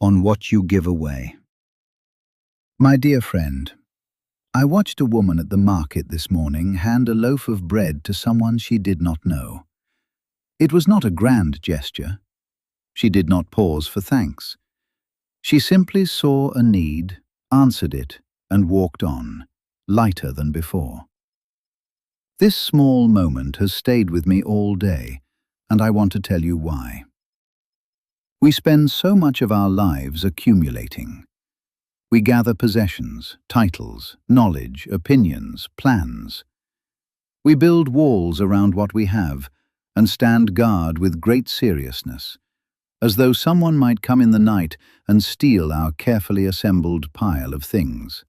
on what you give away. My dear friend, I watched a woman at the market this morning hand a loaf of bread to someone she did not know. It was not a grand gesture. She did not pause for thanks. She simply saw a need, answered it, and walked on, lighter than before. This small moment has stayed with me all day, and I want to tell you why. We spend so much of our lives accumulating. We gather possessions, titles, knowledge, opinions, plans. We build walls around what we have and stand guard with great seriousness, as though someone might come in the night and steal our carefully assembled pile of things.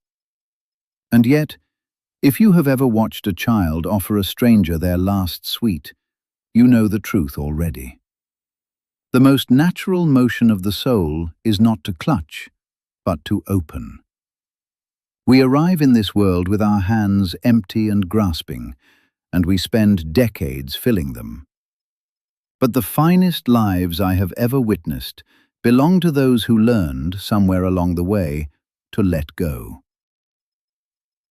And yet, if you have ever watched a child offer a stranger their last sweet, you know the truth already. The most natural motion of the soul is not to clutch, but to open. We arrive in this world with our hands empty and grasping, and we spend decades filling them. But the finest lives I have ever witnessed belong to those who learned, somewhere along the way, to let go.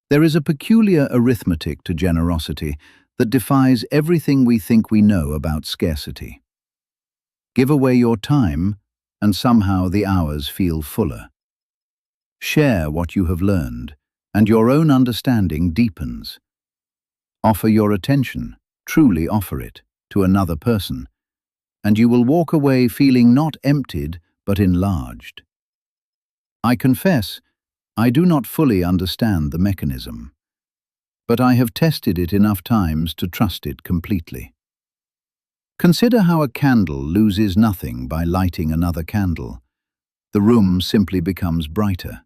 There is a peculiar arithmetic to generosity that defies everything we think we know about scarcity. Give away your time, and somehow the hours feel fuller. Share what you have learned, and your own understanding deepens. Offer your attention, truly offer it, to another person, and you will walk away feeling not emptied, but enlarged. I confess, I do not fully understand the mechanism, but I have tested it enough times to trust it completely. Consider how a candle loses nothing by lighting another candle. The room simply becomes brighter.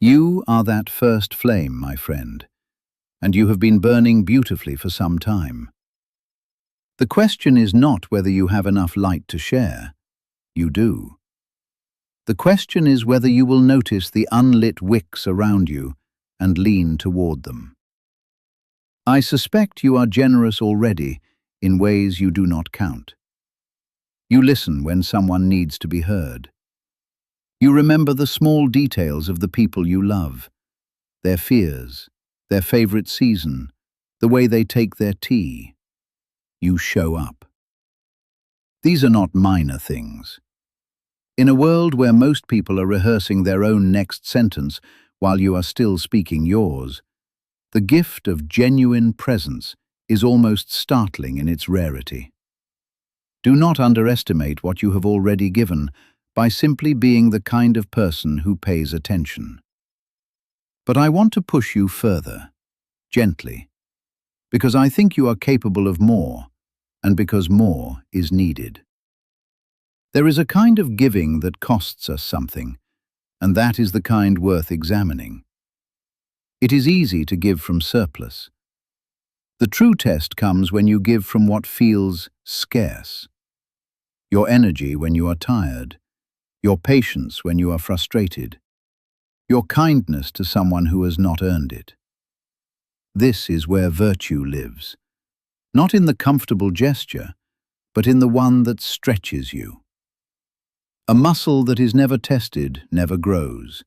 You are that first flame, my friend, and you have been burning beautifully for some time. The question is not whether you have enough light to share. You do. The question is whether you will notice the unlit wicks around you and lean toward them. I suspect you are generous already in ways you do not count. You listen when someone needs to be heard. You remember the small details of the people you love, their fears, their favorite season, the way they take their tea. You show up. These are not minor things. In a world where most people are rehearsing their own next sentence while you are still speaking yours, the gift of genuine presence is almost startling in its rarity. Do not underestimate what you have already given by simply being the kind of person who pays attention. But I want to push you further, gently, because I think you are capable of more, and because more is needed. There is a kind of giving that costs us something, and that is the kind worth examining. It is easy to give from surplus. The true test comes when you give from what feels scarce. Your energy when you are tired, your patience when you are frustrated, your kindness to someone who has not earned it. This is where virtue lives, not in the comfortable gesture, but in the one that stretches you. A muscle that is never tested never grows,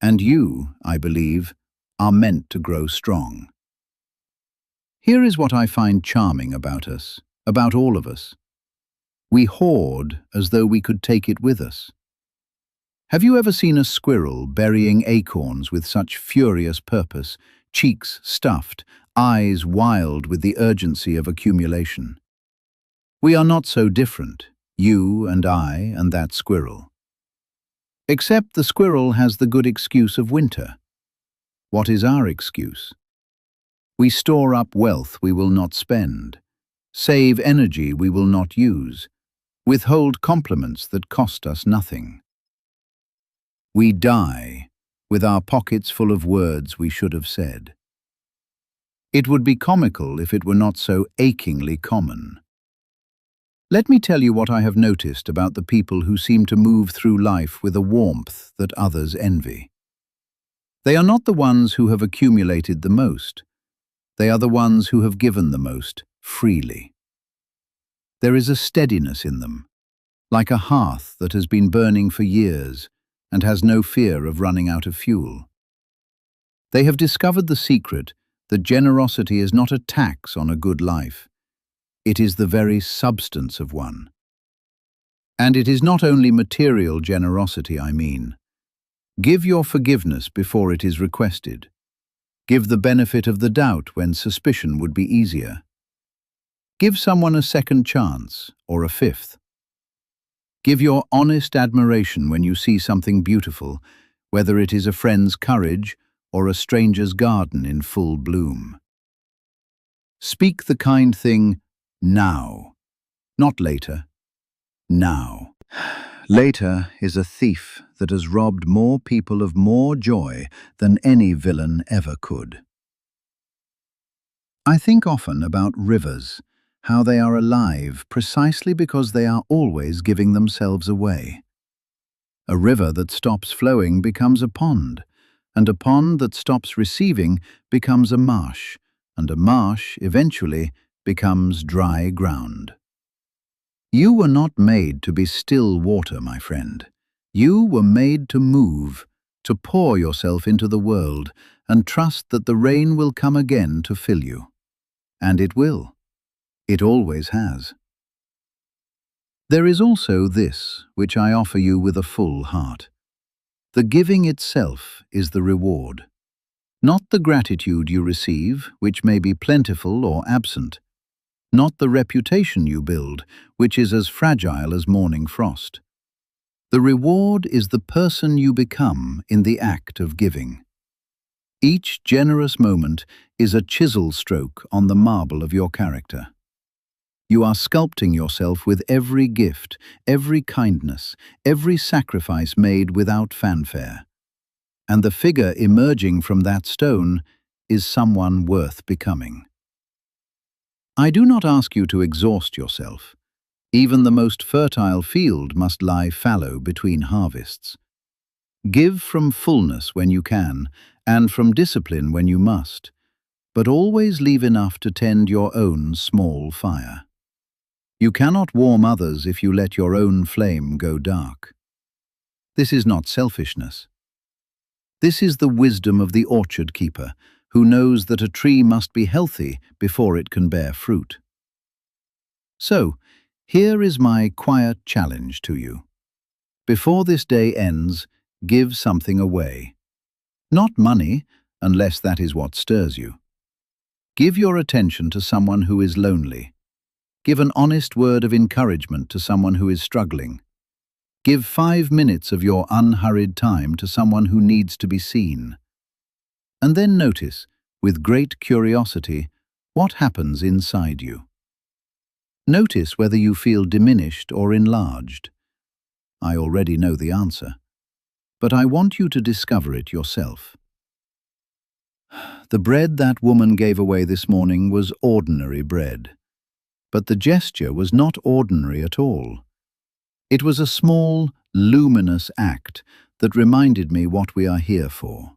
and you, I believe, are meant to grow strong. Here is what I find charming about us, about all of us. We hoard as though we could take it with us. Have you ever seen a squirrel burying acorns with such furious purpose, cheeks stuffed, eyes wild with the urgency of accumulation? We are not so different, you and I and that squirrel. Except the squirrel has the good excuse of winter. What is our excuse? We store up wealth we will not spend, save energy we will not use, withhold compliments that cost us nothing. We die with our pockets full of words we should have said. It would be comical if it were not so achingly common. Let me tell you what I have noticed about the people who seem to move through life with a warmth that others envy. They are not the ones who have accumulated the most. They are the ones who have given the most freely. There is a steadiness in them, like a hearth that has been burning for years and has no fear of running out of fuel. They have discovered the secret that generosity is not a tax on a good life. It is the very substance of one. And it is not only material generosity, I mean. Give your forgiveness before it is requested. Give the benefit of the doubt when suspicion would be easier. Give someone a second chance, or a fifth. Give your honest admiration when you see something beautiful, whether it is a friend's courage or a stranger's garden in full bloom. Speak the kind thing now, not later. Now. Later is a thief that has robbed more people of more joy than any villain ever could. I think often about rivers, how they are alive precisely because they are always giving themselves away. A river that stops flowing becomes a pond, and a pond that stops receiving becomes a marsh, and a marsh eventually becomes dry ground. You were not made to be still water, my friend. You were made to move, to pour yourself into the world, and trust that the rain will come again to fill you. And it will. It always has. There is also this, which I offer you with a full heart. The giving itself is the reward. Not the gratitude you receive, which may be plentiful or absent. Not the reputation you build, which is as fragile as morning frost. The reward is the person you become in the act of giving. Each generous moment is a chisel stroke on the marble of your character. You are sculpting yourself with every gift, every kindness, every sacrifice made without fanfare. And the figure emerging from that stone is someone worth becoming. I do not ask you to exhaust yourself. Even the most fertile field must lie fallow between harvests. Give from fullness when you can, and from discipline when you must, but always leave enough to tend your own small fire. You cannot warm others if you let your own flame go dark. This is not selfishness. This is the wisdom of the orchard keeper, who knows that a tree must be healthy before it can bear fruit. So, here is my quiet challenge to you. Before this day ends, give something away. Not money, unless that is what stirs you. Give your attention to someone who is lonely. Give an honest word of encouragement to someone who is struggling. Give 5 minutes of your unhurried time to someone who needs to be seen. And then notice, with great curiosity, what happens inside you. Notice whether you feel diminished or enlarged. I already know the answer, but I want you to discover it yourself. The bread that woman gave away this morning was ordinary bread, but the gesture was not ordinary at all. It was a small, luminous act that reminded me what we are here for.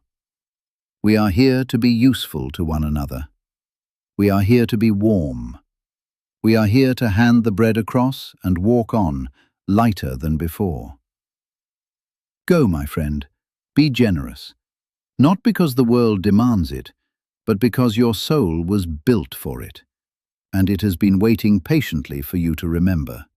We are here to be useful to one another. We are here to be warm. We are here to hand the bread across and walk on, lighter than before. Go, my friend, be generous, not because the world demands it, but because your soul was built for it, and it has been waiting patiently for you to remember.